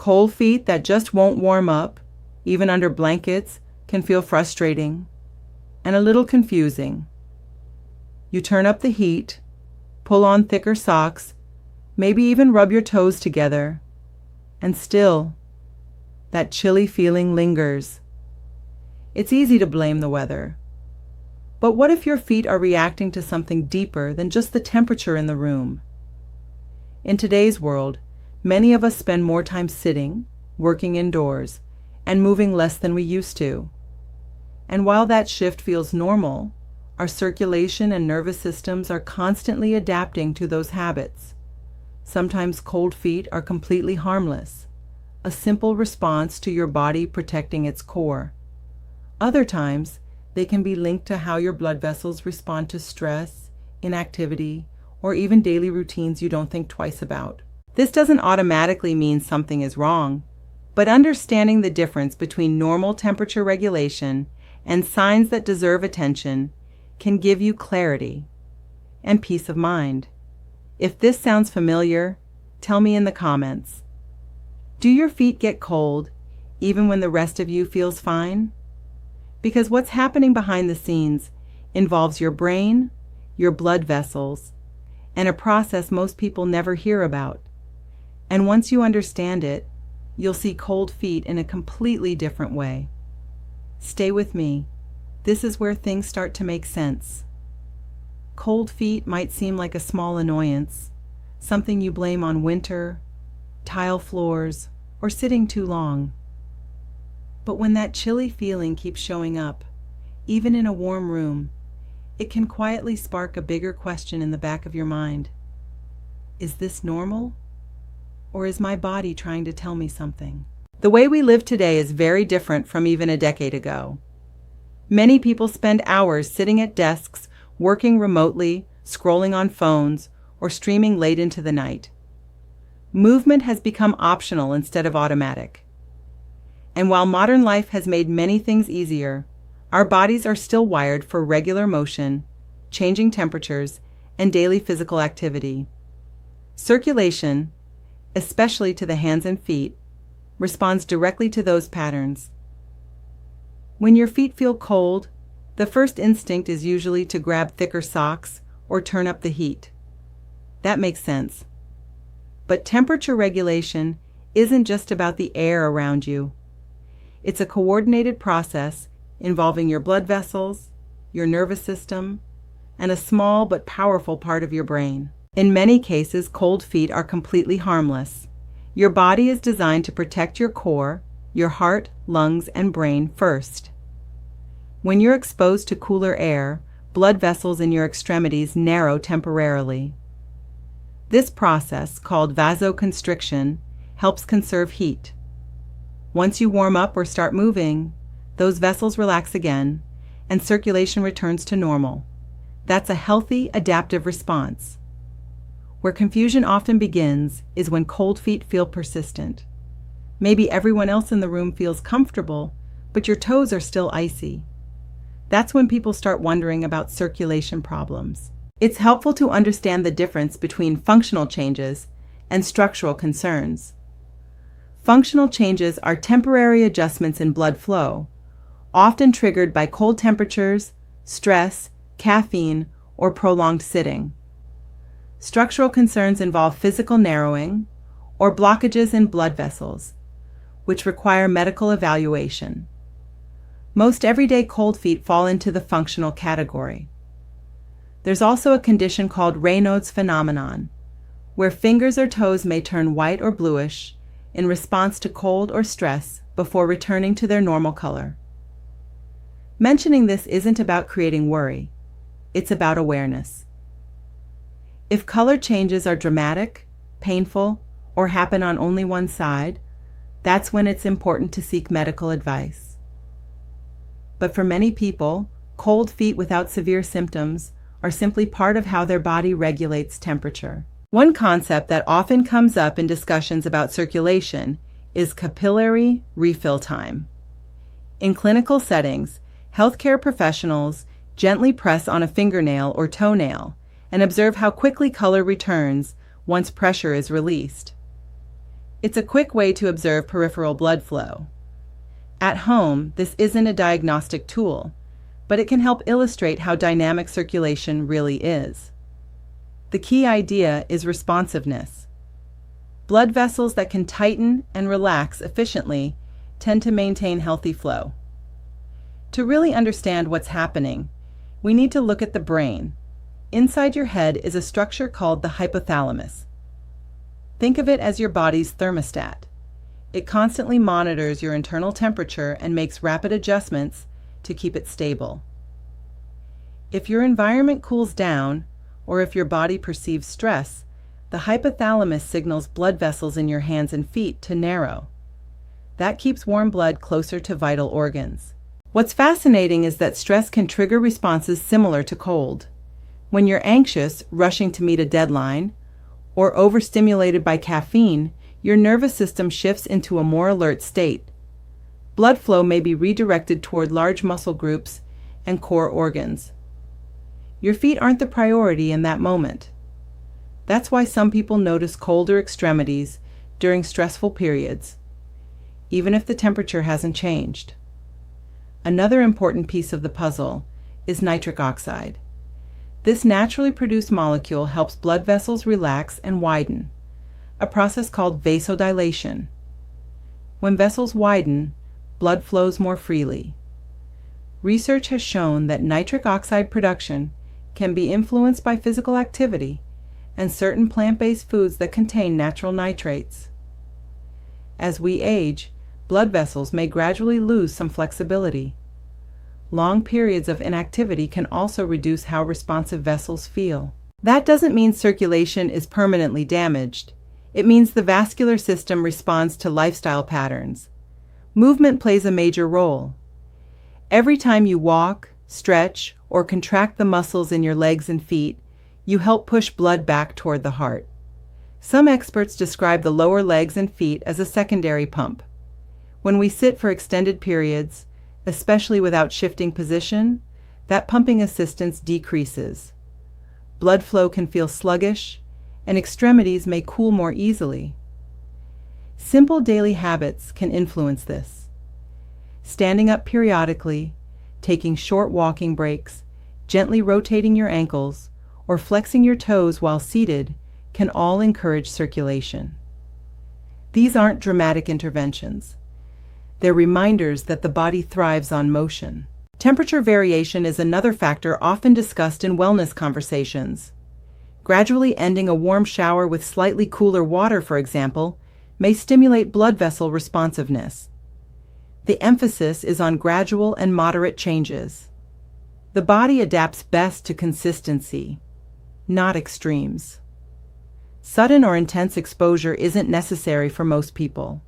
Cold feet that just won't warm up, even under blankets, can feel frustrating and a little confusing. You turn up the heat, pull on thicker socks, maybe even rub your toes together, and still, that chilly feeling lingers. It's easy to blame the weather. But what if your feet are reacting to something deeper than just the temperature in the room? In today's world, many of us spend more time sitting, working indoors, and moving less than we used to. And while that shift feels normal, our circulation and nervous systems are constantly adapting to those habits. Sometimes cold feet are completely harmless, a simple response to your body protecting its core. Other times, they can be linked to how your blood vessels respond to stress, inactivity, or even daily routines you don't think twice about. This doesn't automatically mean something is wrong, but understanding the difference between normal temperature regulation and signs that deserve attention can give you clarity and peace of mind. If this sounds familiar, tell me in the comments. Do your feet get cold even when the rest of you feels fine? Because what's happening behind the scenes involves your brain, your blood vessels, and a process most people never hear about. And once you understand it, you'll see cold feet in a completely different way. Stay with me. This is where things start to make sense. Cold feet might seem like a small annoyance, something you blame on winter, tile floors, or sitting too long. But when that chilly feeling keeps showing up, even in a warm room, it can quietly spark a bigger question in the back of your mind. Is this normal? Or is my body trying to tell me something? The way we live today is very different from even a decade ago. Many people spend hours sitting at desks, working remotely, scrolling on phones, or streaming late into the night. Movement has become optional instead of automatic. And while modern life has made many things easier, our bodies are still wired for regular motion, changing temperatures, and daily physical activity. Circulation, especially to the hands and feet, responds directly to those patterns. When your feet feel cold, the first instinct is usually to grab thicker socks or turn up the heat. That makes sense. But temperature regulation isn't just about the air around you. It's a coordinated process involving your blood vessels, your nervous system, and a small but powerful part of your brain. In many cases, cold feet are completely harmless. Your body is designed to protect your core, your heart, lungs, and brain first. When you're exposed to cooler air, blood vessels in your extremities narrow temporarily. This process, called vasoconstriction, helps conserve heat. Once you warm up or start moving, those vessels relax again, and circulation returns to normal. That's a healthy, adaptive response. Where confusion often begins is when cold feet feel persistent. Maybe everyone else in the room feels comfortable, but your toes are still icy. That's when people start wondering about circulation problems. It's helpful to understand the difference between functional changes and structural concerns. Functional changes are temporary adjustments in blood flow, often triggered by cold temperatures, stress, caffeine, or prolonged sitting. Structural concerns involve physical narrowing or blockages in blood vessels, which require medical evaluation. Most everyday cold feet fall into the functional category. There's also a condition called Raynaud's phenomenon, where fingers or toes may turn white or bluish in response to cold or stress before returning to their normal color. Mentioning this isn't about creating worry. It's about awareness. If color changes are dramatic, painful, or happen on only one side, that's when it's important to seek medical advice. But for many people, cold feet without severe symptoms are simply part of how their body regulates temperature. One concept that often comes up in discussions about circulation is capillary refill time. In clinical settings, healthcare professionals gently press on a fingernail or toenail and observe how quickly color returns once pressure is released. It's a quick way to observe peripheral blood flow. At home, this isn't a diagnostic tool, but it can help illustrate how dynamic circulation really is. The key idea is responsiveness. Blood vessels that can tighten and relax efficiently tend to maintain healthy flow. To really understand what's happening, we need to look at the brain. Inside your head is a structure called the hypothalamus. Think of it as your body's thermostat. It constantly monitors your internal temperature and makes rapid adjustments to keep it stable. If your environment cools down, or if your body perceives stress, the hypothalamus signals blood vessels in your hands and feet to narrow. That keeps warm blood closer to vital organs. What's fascinating is that stress can trigger responses similar to cold. When you're anxious, rushing to meet a deadline, or overstimulated by caffeine, your nervous system shifts into a more alert state. Blood flow may be redirected toward large muscle groups and core organs. Your feet aren't the priority in that moment. That's why some people notice colder extremities during stressful periods, even if the temperature hasn't changed. Another important piece of the puzzle is nitric oxide. This naturally produced molecule helps blood vessels relax and widen, a process called vasodilation. When vessels widen, blood flows more freely. Research has shown that nitric oxide production can be influenced by physical activity and certain plant-based foods that contain natural nitrates. As we age, blood vessels may gradually lose some flexibility. Long periods of inactivity can also reduce how responsive vessels feel. That doesn't mean circulation is permanently damaged. It means the vascular system responds to lifestyle patterns. Movement plays a major role. Every time you walk, stretch, or contract the muscles in your legs and feet, you help push blood back toward the heart. Some experts describe the lower legs and feet as a secondary pump. When we sit for extended periods, especially without shifting position, that pumping assistance decreases. Blood flow can feel sluggish, and extremities may cool more easily. Simple daily habits can influence this. Standing up periodically, taking short walking breaks, gently rotating your ankles, or flexing your toes while seated can all encourage circulation. These aren't dramatic interventions. They're reminders that the body thrives on motion. Temperature variation is another factor often discussed in wellness conversations. Gradually ending a warm shower with slightly cooler water, for example, may stimulate blood vessel responsiveness. The emphasis is on gradual and moderate changes. The body adapts best to consistency, not extremes. Sudden or intense exposure isn't necessary for most people.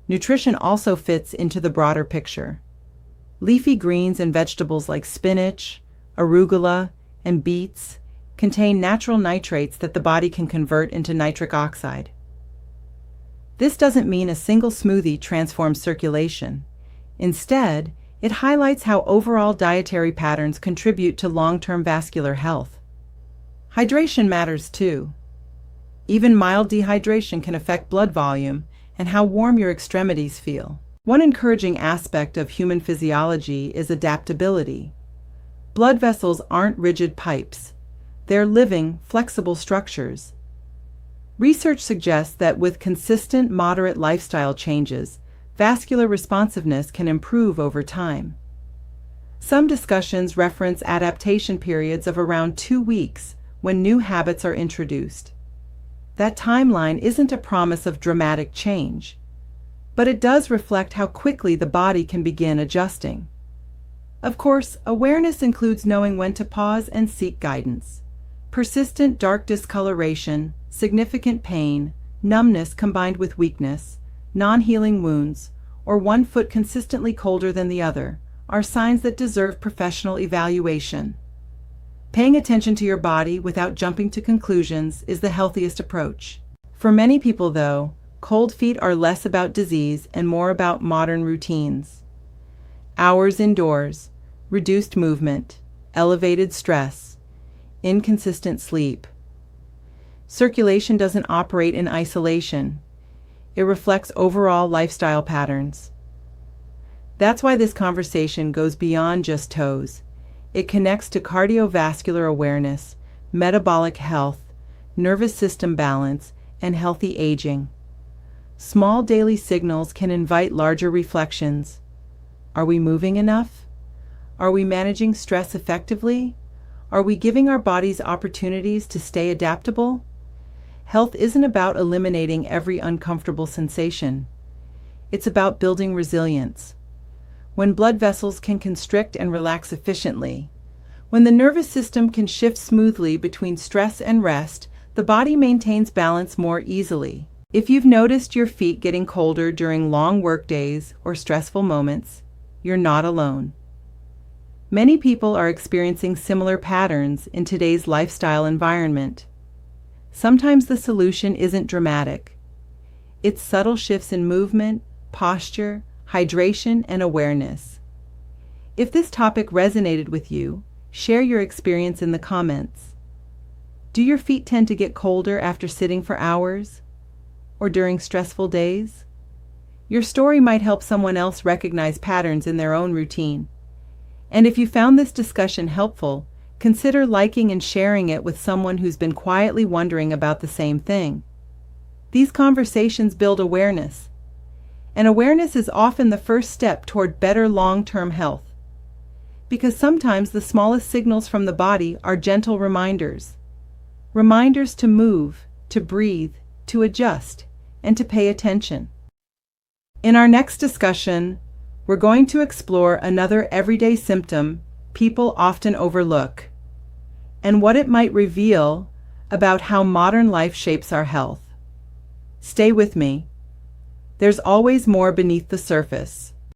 Nutrition also fits into the broader picture. Leafy greens and vegetables like spinach, arugula, and beets contain natural nitrates that the body can convert into nitric oxide. This doesn't mean a single smoothie transforms circulation. Instead, it highlights how overall dietary patterns contribute to long-term vascular health. Hydration matters too. Even mild dehydration can affect blood volume and how warm your extremities feel. One encouraging aspect of human physiology is adaptability. Blood vessels aren't rigid pipes. They're living, flexible structures. Research suggests that with consistent, moderate lifestyle changes, vascular responsiveness can improve over time. Some discussions reference adaptation periods of around 2 weeks when new habits are introduced. That timeline isn't a promise of dramatic change, but it does reflect how quickly the body can begin adjusting. Of course, awareness includes knowing when to pause and seek guidance. Persistent dark discoloration, significant pain, numbness combined with weakness, non-healing wounds, or one foot consistently colder than the other are signs that deserve professional evaluation. Paying attention to your body without jumping to conclusions is the healthiest approach. For many people, though, cold feet are less about disease and more about modern routines. Hours indoors, reduced movement, elevated stress, inconsistent sleep. Circulation doesn't operate in isolation. It reflects overall lifestyle patterns. That's why this conversation goes beyond just toes. It connects to cardiovascular awareness, metabolic health, nervous system balance, and healthy aging. Small daily signals can invite larger reflections. Are we moving enough? Are we managing stress effectively? Are we giving our bodies opportunities to stay adaptable? Health isn't about eliminating every uncomfortable sensation. It's about building resilience. When blood vessels can constrict and relax efficiently, when the nervous system can shift smoothly between stress and rest, the body maintains balance more easily. If you've noticed your feet getting colder during long work days or stressful moments, you're not alone. Many people are experiencing similar patterns in today's lifestyle environment. Sometimes the solution isn't dramatic. It's subtle shifts in movement, posture, hydration, and awareness. If this topic resonated with you, share your experience in the comments. Do your feet tend to get colder after sitting for hours? Or during stressful days? Your story might help someone else recognize patterns in their own routine. And if you found this discussion helpful, consider liking and sharing it with someone who's been quietly wondering about the same thing. These conversations build awareness, and awareness is often the first step toward better long-term health. Because sometimes the smallest signals from the body are gentle reminders. Reminders to move, to breathe, to adjust, and to pay attention. In our next discussion, we're going to explore another everyday symptom people often overlook, and what it might reveal about how modern life shapes our health. Stay with me. There's always more beneath the surface.